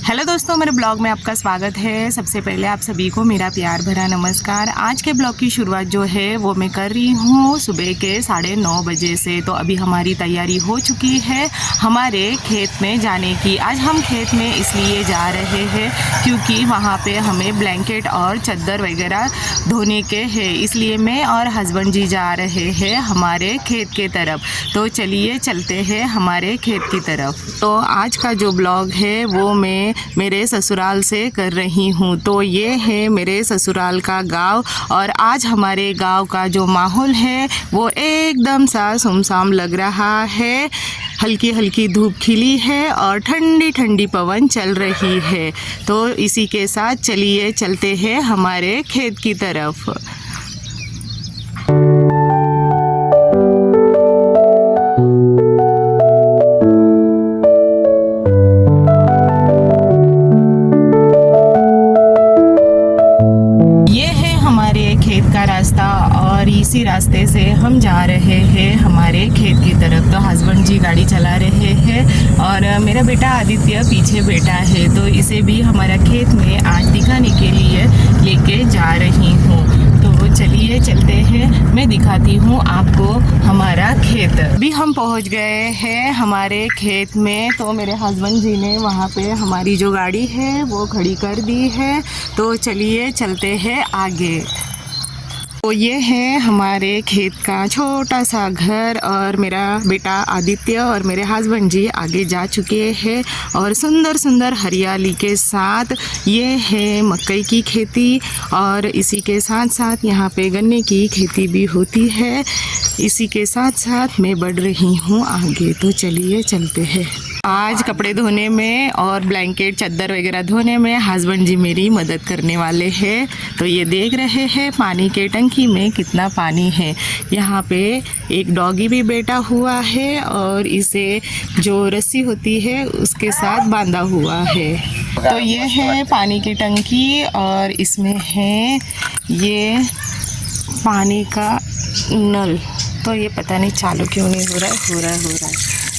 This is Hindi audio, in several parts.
हेलो दोस्तों, मेरे ब्लॉग में आपका स्वागत है। सबसे पहले आप सभी को मेरा प्यार भरा नमस्कार। आज के ब्लॉग की शुरुआत जो है वो मैं कर रही हूँ सुबह के 9:30 बजे से। तो अभी हमारी तैयारी हो चुकी है हमारे खेत में जाने की। आज हम खेत में इसलिए जा रहे हैं क्योंकि वहाँ पे हमें ब्लैंकेट और चादर वगैरह धोने के हैं, इसलिए मैं और हस्बैंड जी जा रहे हैं हमारे खेत के तरफ। तो चलिए चलते हैं हमारे खेत की तरफ। तो आज का जो ब्लॉग है वो मैं मेरे ससुराल से कर रही हूँ। तो ये है मेरे ससुराल का गांव और आज हमारे गांव का जो माहौल है वो एकदम सा सुमसाम लग रहा है। हल्की हल्की धूप खिली है और ठंडी ठंडी पवन चल रही है। तो इसी के साथ चलिए चलते हैं हमारे खेत की तरफ। खेत का रास्ता और इसी रास्ते से हम जा रहे हैं हमारे खेत की तरफ। तो हस्बैंड जी गाड़ी चला रहे हैं और मेरा बेटा आदित्य पीछे बैठा है। तो इसे भी हमारा खेत में आज दिखाने के लिए लेके जा रही हूँ। तो चलिए चलते हैं, मैं दिखाती हूँ आपको हमारा खेत। अभी हम पहुँच गए हैं हमारे खेत में। तो मेरे हस्बैंड जी ने वहाँ पे हमारी जो गाड़ी है वो खड़ी कर दी है। तो चलिए चलते हैं आगे। तो ये है हमारे खेत का छोटा सा घर और मेरा बेटा आदित्य और मेरे हस्बैंड जी आगे जा चुके हैं और सुंदर सुंदर हरियाली के साथ ये है मकई की खेती और इसी के साथ साथ यहाँ पे गन्ने की खेती भी होती है। इसी के साथ साथ मैं बढ़ रही हूँ आगे। तो चलिए चलते हैं। आज कपड़े धोने में और ब्लैंकेट चादर वगैरह धोने में हस्बैंड जी मेरी मदद करने वाले हैं। तो ये देख रहे हैं पानी के टंकी में कितना पानी है। यहाँ पे एक डॉगी भी बैठा हुआ है और इसे जो रस्सी होती है उसके साथ बांधा हुआ है। तो ये है पानी की टंकी और इसमें है ये पानी का नल। तो ये पता नहीं चालू क्यों नहीं हो रहा है।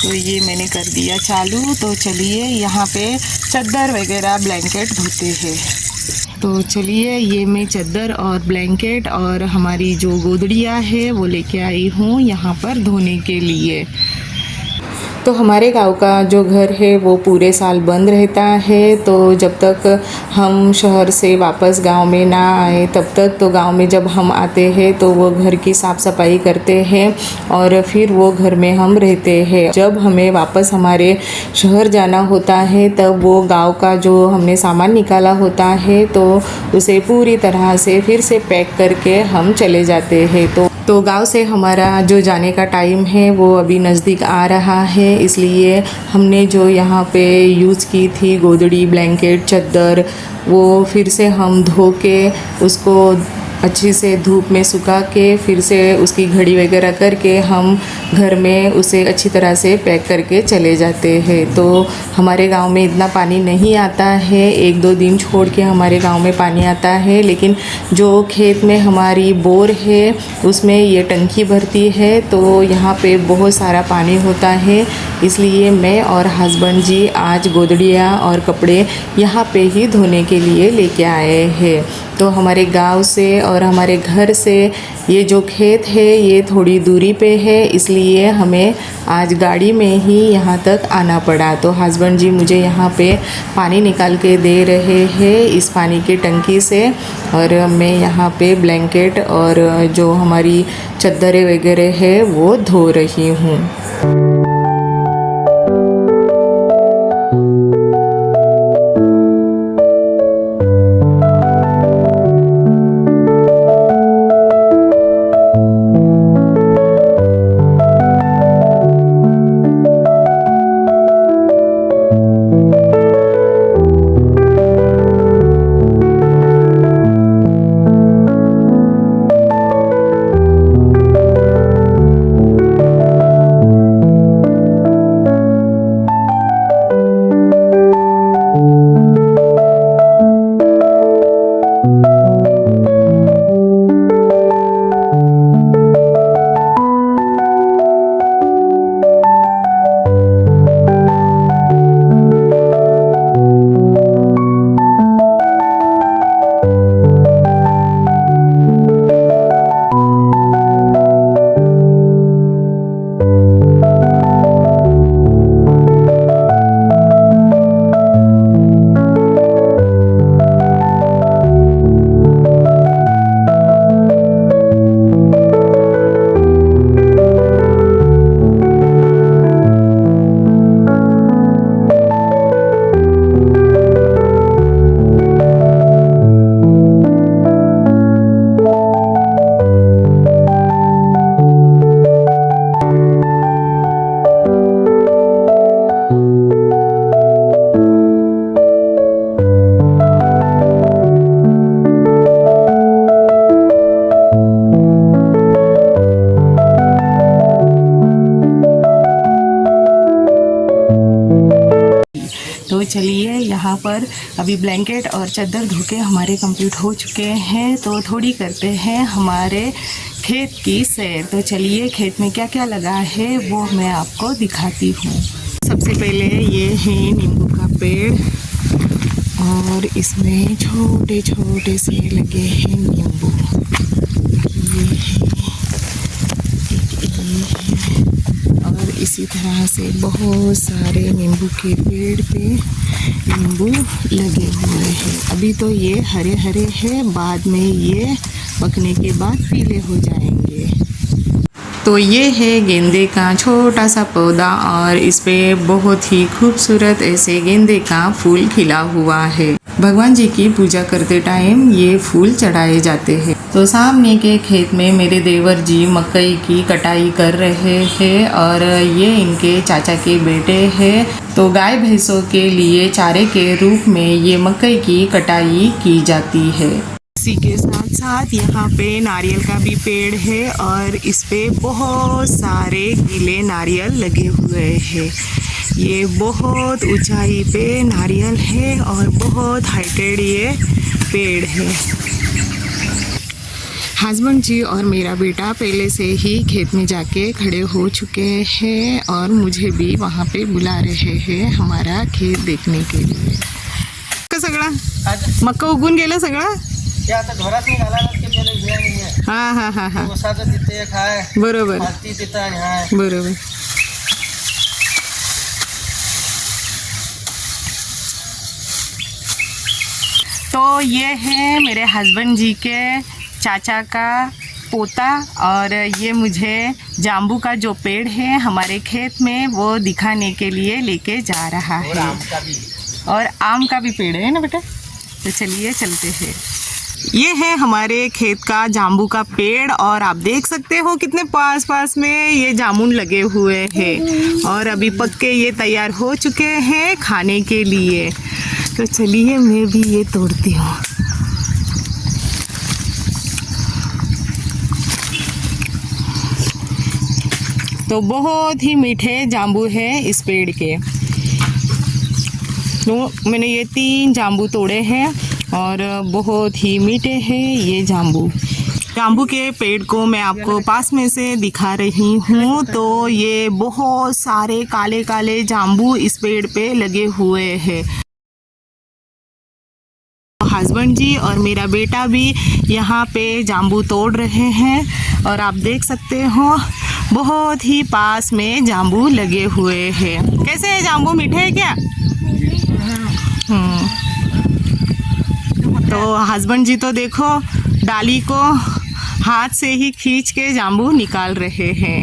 तो ये मैंने कर दिया चालू। तो चलिए यहाँ पे चादर वगैरह ब्लैंकेट धोते हैं। तो चलिए ये मैं चादर और ब्लैंकेट और हमारी जो गोदड़ियाँ है वो लेके आई हूँ यहाँ पर धोने के लिए। तो हमारे गांव का जो घर है वो पूरे साल बंद रहता है। तो जब तक हम शहर से वापस गांव में ना आए तब तक तो गांव में जब हम आते हैं तो वो घर की साफ़ सफाई करते हैं और फिर वो घर में हम रहते हैं। जब हमें वापस हमारे शहर जाना होता है तब वो गांव का जो हमने सामान निकाला होता है तो उसे पूरी तरह से फिर से पैक करके हम चले जाते हैं। तो गांव से हमारा जो जाने का टाइम है वो अभी नज़दीक आ रहा है, इसलिए हमने जो यहाँ पे यूज़ की थी गोदड़ी ब्लैंकेट चादर वो फिर से हम धो के उसको अच्छी से धूप में सुखा के फिर से उसकी घड़ी वगैरह करके हम घर में उसे अच्छी तरह से पैक करके चले जाते हैं। तो हमारे गांव में इतना पानी नहीं आता है, 1-2 दिन छोड़ के हमारे गांव में पानी आता है। लेकिन जो खेत में हमारी बोर है उसमें ये टंकी भरती है तो यहाँ पे बहुत सारा पानी होता है। इसलिए मैं और हस्बैंड जी आज गोदड़ियाँ और कपड़े यहाँ पे ही धोने के लिए लेके आए हैं। तो हमारे गांव से और हमारे घर से ये जो खेत है ये थोड़ी दूरी पे है, इसलिए हमें आज गाड़ी में ही यहाँ तक आना पड़ा। तो हस्बैंड जी मुझे यहाँ पे पानी निकाल के दे रहे हैं इस पानी की टंकी से और मैं यहाँ पे ब्लैंकेट और जो हमारी चादरें वगैरह है वो धो रही हूँ। है। यहाँ पर अभी ब्लैंकेट और चादर धो के हमारे कंप्लीट हो चुके हैं, तो थोड़ी करते हैं हमारे खेत की सैर। तो चलिए खेत में क्या क्या लगा है वो मैं आपको दिखाती हूँ। सबसे पहले ये है नींबू का पेड़ और इसमें छोटे छोटे से लगे हैं नींबू। ये है, और इसी तरह से बहुत सारे नींबू के पेड़ पे नींबू लगे हुए हैं। अभी तो ये हरे हरे हैं, बाद में ये पकने के बाद पीले हो जाएंगे। तो ये है गेंदे का छोटा सा पौधा और इस पे बहुत ही खूबसूरत ऐसे गेंदे का फूल खिला हुआ है। भगवान जी की पूजा करते टाइम ये फूल चढ़ाए जाते हैं। तो सामने के खेत में मेरे देवर जी मकई की कटाई कर रहे हैं और ये इनके चाचा के बेटे हैं। तो गाय भैंसों के लिए चारे के रूप में ये मकई की कटाई की जाती है। इसी के साथ साथ यहाँ पे नारियल का भी पेड़ है और इस पे बहुत सारे गीले नारियल लगे हुए हैं। ये बहुत ऊंचाई पे नारियल है और बहुत हाइटेड ये पेड़ है। हस्बैंड जी और मेरा बेटा पहले से ही खेत में जाके खड़े हो चुके हैं और मुझे भी वहाँ पे बुला रहे हैं हमारा खेत देखने के लिए। सगळा मक्का उगून गेलं सगळं? ते आता घरात निघाला ना ते त्याला घ्या नाही आहे. हा ऊसाचं तिथे एक आहे, बरोबर हत्ती तिथं आणि आहे. बरोबर। तो ये है मेरे हस्बैंड जी के चाचा का पोता और ये मुझे जाम्बू का जो पेड़ है हमारे खेत में वो दिखाने के लिए लेके जा रहा और है। आम का भी. और आम का भी पेड़ है ना बेटा। तो चलिए चलते हैं। ये है हमारे खेत का जाम्बू का पेड़ और आप देख सकते हो कितने पास पास में ये जामुन लगे हुए हैं और अभी पक के ये तैयार हो चुके हैं खाने के लिए। तो चलिए मैं भी ये तोड़ती हूँ। तो बहुत ही मीठे जाम्बू है इस पेड़ के। तो मैंने ये 3 जाम्बू तोड़े हैं और बहुत ही मीठे हैं ये जाम्बू। जाम्बू के पेड़ को मैं आपको पास में से दिखा रही हूँ। तो ये बहुत सारे काले काले जाम्बू इस पेड़ पे लगे हुए हैं। हस्बैंड जी और मेरा बेटा भी यहाँ पे जाम्बू तोड़ रहे हैं और आप देख सकते हो बहुत ही पास में जाम्बू लगे हुए हैं। कैसे है जाम्बू, मीठे है क्या? तो हस्बैंड जी तो देखो डाली को हाथ से ही खींच के जाम्बू निकाल रहे हैं।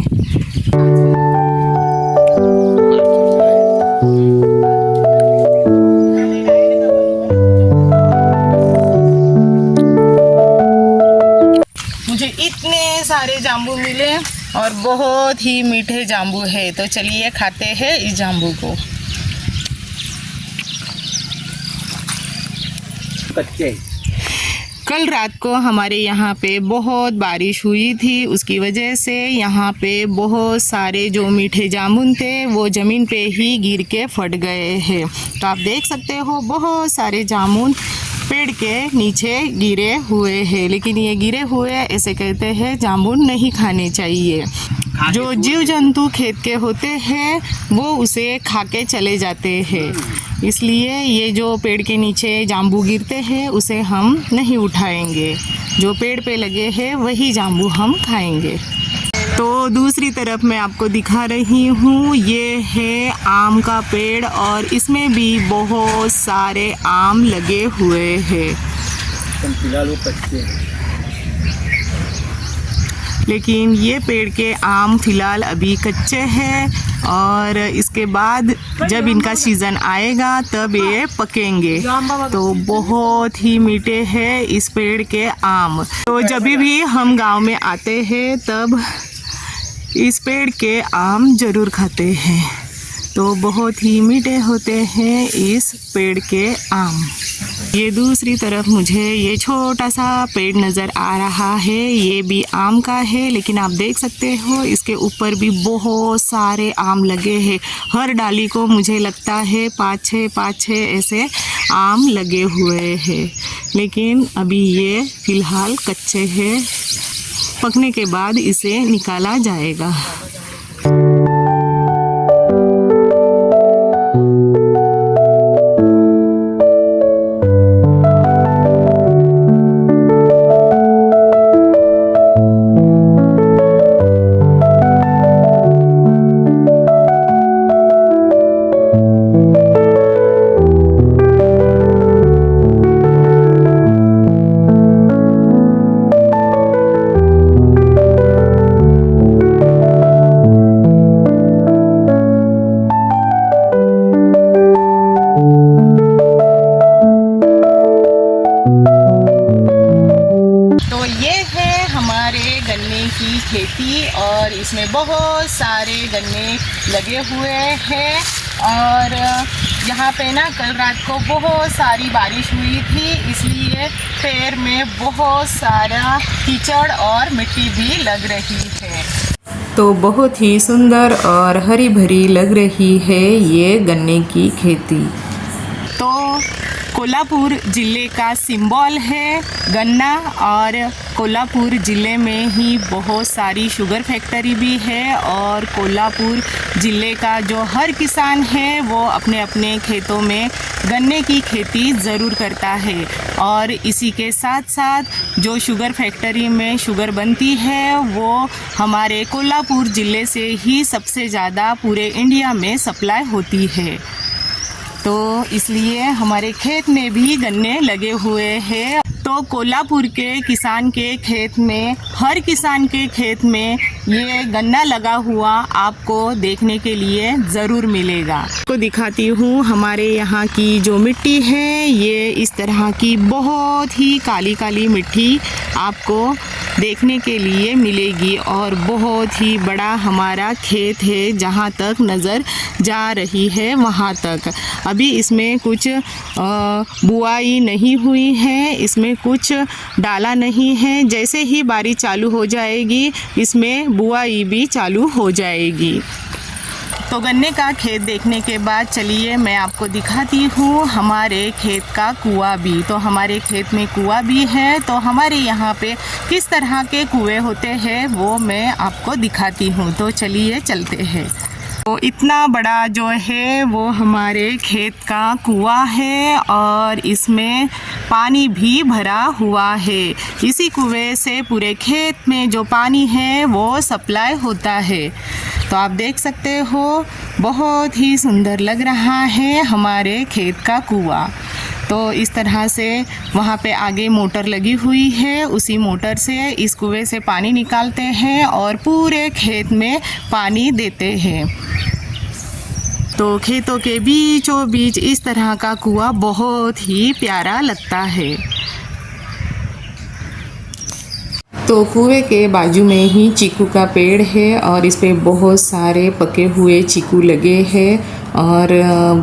मुझे इतने सारे जाम्बू मिले और बहुत ही मीठे जाम्बू है। तो चलिए खाते हैं इस जाम्बू को। कच्चे. कल रात को हमारे यहाँ पे बहुत बारिश हुई थी, उसकी वजह से यहाँ पे बहुत सारे जो मीठे जामुन थे वो ज़मीन पे ही गिर के फट गए हैं। तो आप देख सकते हो बहुत सारे जामुन पेड़ के नीचे गिरे हुए हैं, लेकिन ये गिरे हुए ऐसे कहते हैं जामुन नहीं खाने चाहिए। जो जीव जंतु खेत के होते हैं वो उसे खा के चले जाते हैं, इसलिए ये जो पेड़ के नीचे जाम्बू गिरते हैं उसे हम नहीं उठाएंगे। जो पेड़ पे लगे हैं वही जाम्बू हम खाएंगे। तो दूसरी तरफ मैं आपको दिखा रही हूँ, ये है आम का पेड़ और इसमें भी बहुत सारे आम लगे हुए हैं। फिलहाल वो कच्चे हैं, लेकिन ये पेड़ के आम फिलहाल अभी कच्चे हैं और इसके बाद जब इनका सीज़न आएगा तब ये पकेंगे। तो बहुत ही मीठे हैं इस पेड़ के आम। तो जब भी हम गांव में आते हैं तब इस पेड़ के आम ज़रूर खाते हैं। तो बहुत ही मीठे होते हैं इस पेड़ के आम। ये दूसरी तरफ मुझे ये छोटा सा पेड़ नज़र आ रहा है, ये भी आम का है, लेकिन आप देख सकते हो इसके ऊपर भी बहुत सारे आम लगे हैं। हर डाली को मुझे लगता है 5-6 ऐसे आम लगे हुए हैं, लेकिन अभी ये फ़िलहाल कच्चे हैं। पकने के बाद इसे निकाला जाएगा। की खेती और इसमें बहुत सारे गन्ने लगे हुए हैं। और यहाँ पे ना कल रात को बहुत सारी बारिश हुई थी, इसलिए पैर में बहुत सारा कीचड़ और मिट्टी भी लग रही है। तो बहुत ही सुंदर और हरी भरी लग रही है ये गन्ने की खेती। तो कोल्हापुर ज़िले का सिंबल है गन्ना, और कोल्हापुर ज़िले में ही बहुत सारी शुगर फैक्ट्री भी है। और कोल्हापुर ज़िले का जो हर किसान है वो अपने अपने खेतों में गन्ने की खेती ज़रूर करता है। और इसी के साथ साथ जो शुगर फैक्ट्री में शुगर बनती है वो हमारे कोल्हापुर ज़िले से ही सबसे ज़्यादा पूरे इंडिया में सप्लाई होती है। तो इसलिए हमारे खेत में भी गन्ने लगे हुए हैं। तो कोल्हापुर के किसान के खेत में, हर किसान के खेत में ये गन्ना लगा हुआ आपको देखने के लिए ज़रूर मिलेगा। आपको दिखाती हूँ हमारे यहाँ की जो मिट्टी है, ये इस तरह की बहुत ही काली काली मिट्टी आपको देखने के लिए मिलेगी। और बहुत ही बड़ा हमारा खेत है, जहाँ तक नज़र जा रही है वहाँ तक। अभी इसमें कुछ बुआई नहीं हुई है, इसमें कुछ डाला नहीं है। जैसे ही बारिश चालू हो जाएगी इसमें बुआई भी चालू हो जाएगी। तो गन्ने का खेत देखने के बाद चलिए मैं आपको दिखाती हूँ हमारे खेत का कुआं भी। तो हमारे खेत में कुआं भी है, तो हमारे यहाँ पे किस तरह के कुएं होते हैं वो मैं आपको दिखाती हूँ। तो चलिए चलते हैं। तो इतना बड़ा जो है वो हमारे खेत का कुआं है और इसमें पानी भी भरा हुआ है। इसी कुएं से पूरे खेत में जो पानी है वो सप्लाई होता है। तो आप देख सकते हो बहुत ही सुंदर लग रहा है हमारे खेत का कुआं। तो इस तरह से वहाँ पे आगे मोटर लगी हुई है, उसी मोटर से इस कुएं से पानी निकालते हैं और पूरे खेत में पानी देते हैं। तो खेतों के बीचों बीच इस तरह का कुआं बहुत ही प्यारा लगता है। तो कुएं के बाजू में ही चीकू का पेड़ है और इस पे बहुत सारे पके हुए चीकू लगे हैं और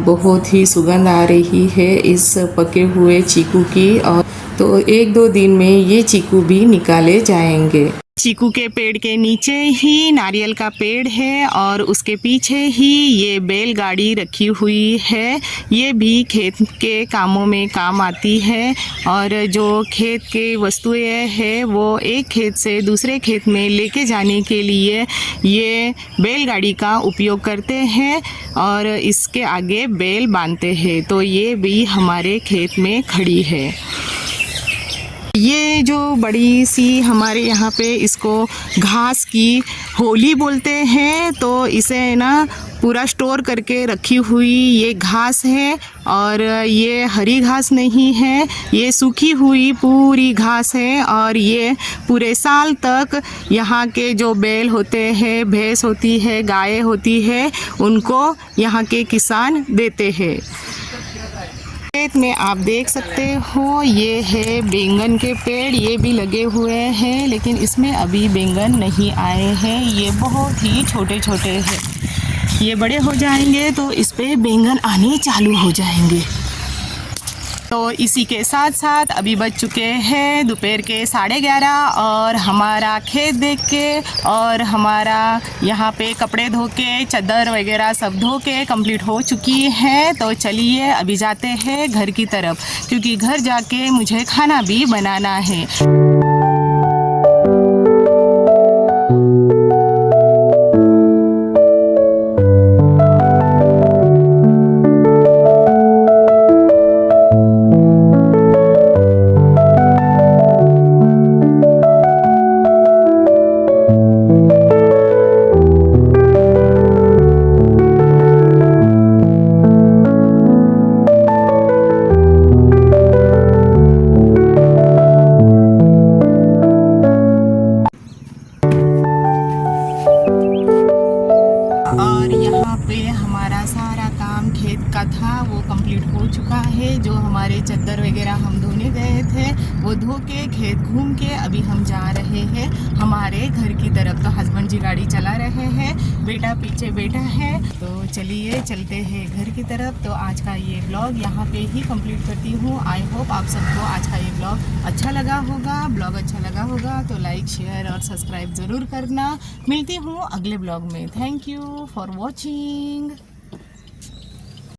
बहुत ही सुगंध आ रही है इस पके हुए चीकू की। और तो 1-2 दिन में ये चीकू भी निकाले जाएंगे। चीकू के पेड़ के नीचे ही नारियल का पेड़ है और उसके पीछे ही ये बैलगाड़ी रखी हुई है। ये भी खेत के कामों में काम आती है। और जो खेत के वस्तुएं हैं वो एक खेत से दूसरे खेत में लेके जाने के लिए ये बैलगाड़ी का उपयोग करते हैं और इसके आगे बैल बांधते हैं। तो ये भी हमारे खेत में खड़ी है। ये जो बड़ी सी हमारे यहाँ पे इसको घास की होली बोलते हैं। तो इसे ना पूरा स्टोर करके रखी हुई ये घास है और ये हरी घास नहीं है, ये सूखी हुई पूरी घास है। और ये पूरे साल तक यहाँ के जो बैल होते हैं, भैंस होती है, गाय होती है, उनको यहाँ के किसान देते हैं। खेत में आप देख सकते हो ये है बैंगन के पेड़, ये भी लगे हुए हैं लेकिन इसमें अभी बैंगन नहीं आए हैं, ये बहुत ही छोटे छोटे हैं। ये बड़े हो जाएंगे तो इस पे बैंगन आने चालू हो जाएंगे। तो इसी के साथ साथ अभी बज चुके हैं दोपहर के 11:30 और हमारा खेत देख के और हमारा यहाँ पे कपड़े धो के चादर वगैरह सब धो के कंप्लीट हो चुकी है। तो चलिए अभी जाते हैं घर की तरफ, क्योंकि घर जाके मुझे खाना भी बनाना है। और यहाँ पे हमारा सारा काम खेत का था वो कंप्लीट हो चुका है। जो हमारे चादर वगैरह हम धोने गए थे वो धो के खेत घूम के अभी हम जा रहे हैं हमारे घर की तरफ। तो हस्बैंड जी गाड़ी चला रहे हैं, बेटा पीछे बैठा है। तो चलिए चलते हैं घर की तरफ। तो आज का ये ब्लॉग यहाँ पे ही कंप्लीट करती हूँ। आई होप आप सबको आज का ये ब्लॉग अच्छा लगा होगा। ब्लॉग अच्छा लगा होगा तो लाइक शेयर और सब्सक्राइब ज़रूर करना। मिलती हूँ अगले ब्लॉग में। Thank you for watching.